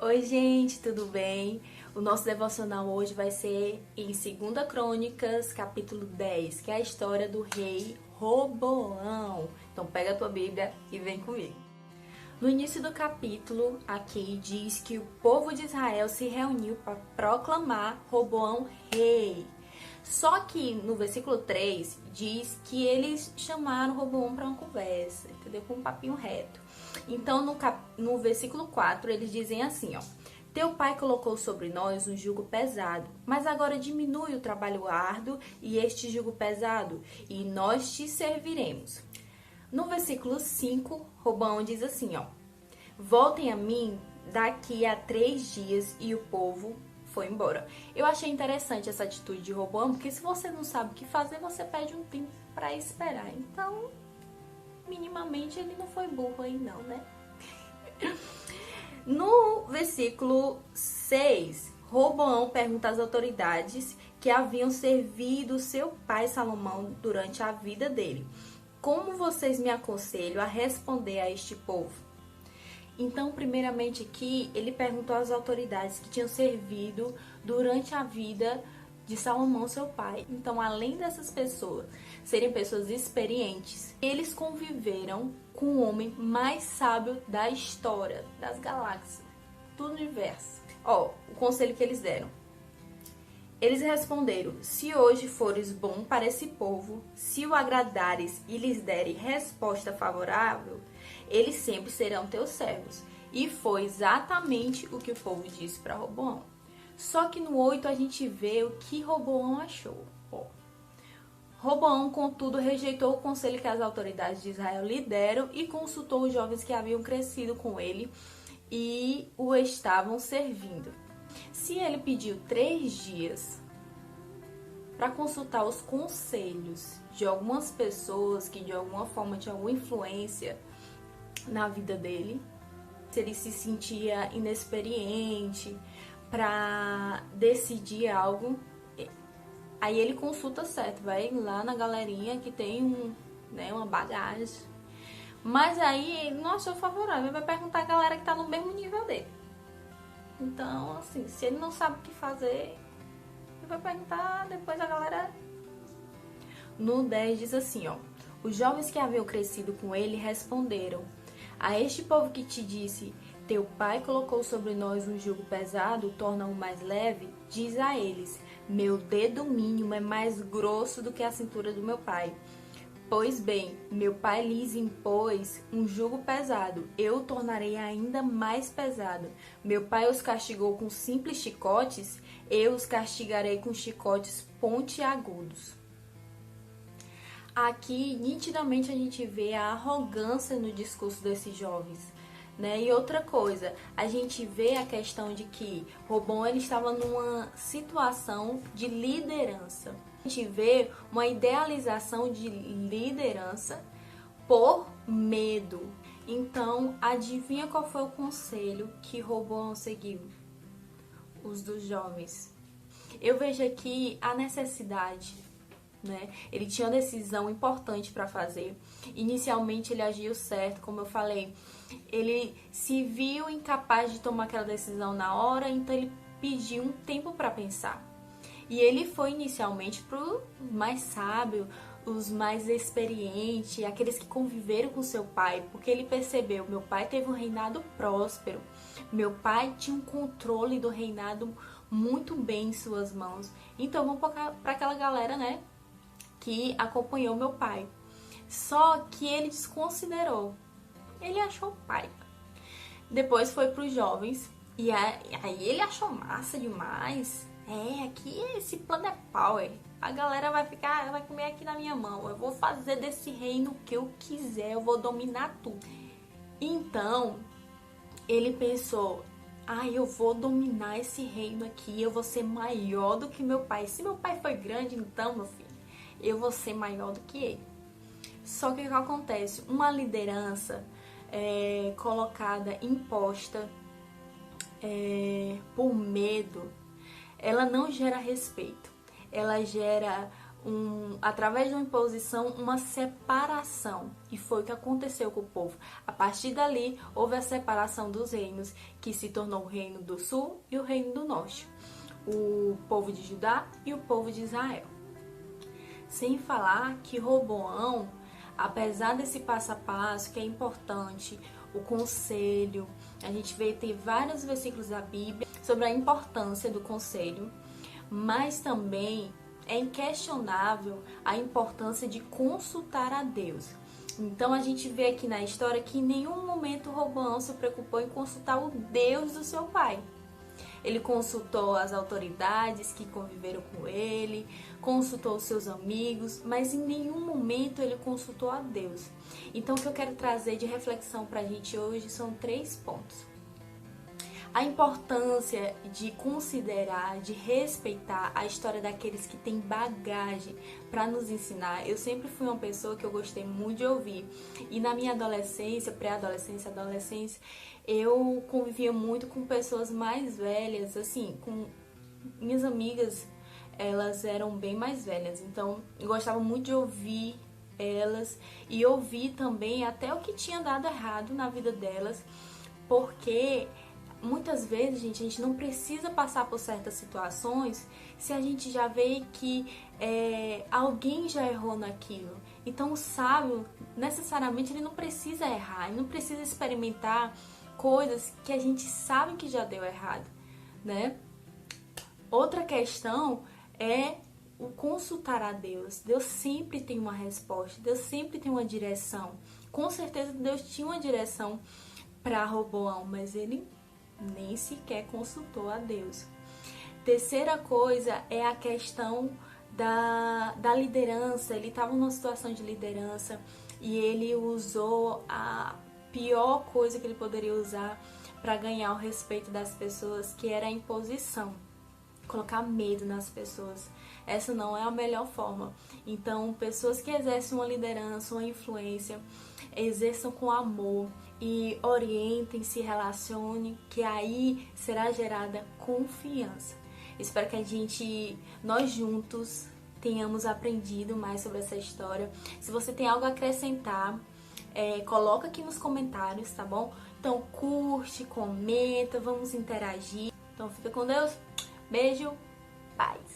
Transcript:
Oi, gente, tudo bem? O nosso devocional hoje vai ser em 2 Crônicas, capítulo 10, que é a história do rei Roboão. Então pega a tua Bíblia e vem comigo. No início do capítulo, aqui diz que o povo de Israel se reuniu para proclamar Roboão rei. Só que no versículo 3 diz que eles chamaram Roboão para uma conversa, entendeu? Com um papinho reto. Então no versículo 4 eles dizem assim, ó: Teu pai colocou sobre nós um jugo pesado, mas agora diminui o trabalho árduo e este jugo pesado, e nós te serviremos. No versículo 5, Roboão diz assim, ó: Voltem a mim daqui a 3 dias, e o povo foi embora. Eu achei interessante essa atitude de Roboão, porque se você não sabe o que fazer, você pede um tempo para esperar. Então, minimamente ele não foi burro aí não, né? No versículo 6, Roboão pergunta às autoridades que haviam servido seu pai Salomão durante a vida dele: Como vocês me aconselham a responder a este povo? Então, primeiramente aqui, ele perguntou às autoridades que tinham servido durante a vida de Salomão, seu pai. Então, além dessas pessoas serem pessoas experientes, eles conviveram com o homem mais sábio da história, das galáxias, do universo. Ó, o conselho que eles deram. Eles responderam: Se hoje fores bom para esse povo, se o agradares e lhes deres resposta favorável, eles sempre serão teus servos. E foi exatamente o que o povo disse para Roboão. Só que no 8 a gente vê o que Roboão achou. Roboão, contudo, rejeitou o conselho que as autoridades de Israel lhe deram e consultou os jovens que haviam crescido com ele e o estavam servindo. Se ele pediu 3 dias para consultar os conselhos de algumas pessoas que de alguma forma tinham alguma influência na vida dele, se ele se sentia inexperiente para decidir algo, aí ele consulta certo, vai lá na galerinha que tem uma bagagem. Mas aí ele não achou favorável, ele vai perguntar a galera que tá no mesmo nível dele. Então, assim, se ele não sabe o que fazer, ele vai perguntar depois a galera. No 10 diz assim, ó: Os jovens que haviam crescido com ele responderam: A este povo que te disse, teu pai colocou sobre nós um jugo pesado, torna-o mais leve, diz a eles: Meu dedo mínimo é mais grosso do que a cintura do meu pai. Pois bem, meu pai lhes impôs um jugo pesado, eu o tornarei ainda mais pesado. Meu pai os castigou com simples chicotes, eu os castigarei com chicotes pontiagudos. Aqui, nitidamente, a gente vê a arrogância no discurso desses jovens, né? E outra coisa, a gente vê a questão de que Roboão ele estava numa situação de liderança. A gente vê uma idealização de liderança por medo. Então, adivinha qual foi o conselho que Roboão seguiu? Os dos jovens. Eu vejo aqui a necessidade, né? Ele tinha uma decisão importante para fazer. Inicialmente ele agiu certo, como eu falei. Ele se viu incapaz de tomar aquela decisão na hora, então ele pediu um tempo para pensar. E ele foi inicialmente pro mais sábio, os mais experientes, aqueles que conviveram com seu pai, porque ele percebeu: meu pai teve um reinado próspero, meu pai tinha um controle do reinado muito bem em suas mãos. Então vamos para aquela galera, né, que acompanhou meu pai. Só que ele desconsiderou. Ele achou pai. Depois foi para os jovens. E aí ele achou massa demais. Aqui esse plano é power. A galera vai comer aqui na minha mão. Eu vou fazer desse reino o que eu quiser. Eu vou dominar tudo. Então, ele pensou: eu vou dominar esse reino aqui. Eu vou ser maior do que meu pai. Se meu pai foi grande, então, meu filho, eu vou ser maior do que ele. Só que o que acontece? Uma liderança colocada, imposta por medo, ela não gera respeito. Ela gera através de uma imposição, uma separação. E foi o que aconteceu com o povo. A partir dali, houve a separação dos reinos, que se tornou o reino do sul e o reino do norte. O povo de Judá e o povo de Israel. Sem falar que Roboão, apesar desse passo a passo, que é importante, o conselho, a gente tem vários versículos da Bíblia sobre a importância do conselho, mas também é inquestionável a importância de consultar a Deus. Então a gente vê aqui na história que em nenhum momento Roboão se preocupou em consultar o Deus do seu pai. Ele consultou as autoridades que conviveram com ele, consultou os seus amigos, mas em nenhum momento ele consultou a Deus. Então o que eu quero trazer de reflexão para a gente hoje são 3 pontos. A importância de considerar, de respeitar a história daqueles que têm bagagem para nos ensinar. Eu sempre fui uma pessoa que eu gostei muito de ouvir. E na minha adolescência, pré-adolescência, adolescência, eu convivia muito com pessoas mais velhas, assim, com minhas amigas, elas eram bem mais velhas. Então, eu gostava muito de ouvir elas e ouvir também até o que tinha dado errado na vida delas, porque muitas vezes, gente, a gente não precisa passar por certas situações se a gente já vê que alguém já errou naquilo. Então, o sábio, necessariamente, ele não precisa errar, ele não precisa experimentar coisas que a gente sabe que já deu errado, né? Outra questão é o consultar a Deus. Deus sempre tem uma resposta, Deus sempre tem uma direção. Com certeza, Deus tinha uma direção para Roboão, mas ele nem sequer consultou a Deus. Terceira coisa é a questão da liderança. Ele estava numa situação de liderança e ele usou a pior coisa que ele poderia usar para ganhar o respeito das pessoas, que era a imposição. Colocar medo nas pessoas. Essa não é a melhor forma. Então, pessoas que exercem uma liderança, uma influência, exerçam com amor e orientem, se relacionem, que aí será gerada confiança. Espero que nós juntos, tenhamos aprendido mais sobre essa história. Se você tem algo a acrescentar, coloca aqui nos comentários, tá bom? Então curte, comenta, vamos interagir. Então fica com Deus, beijo, paz!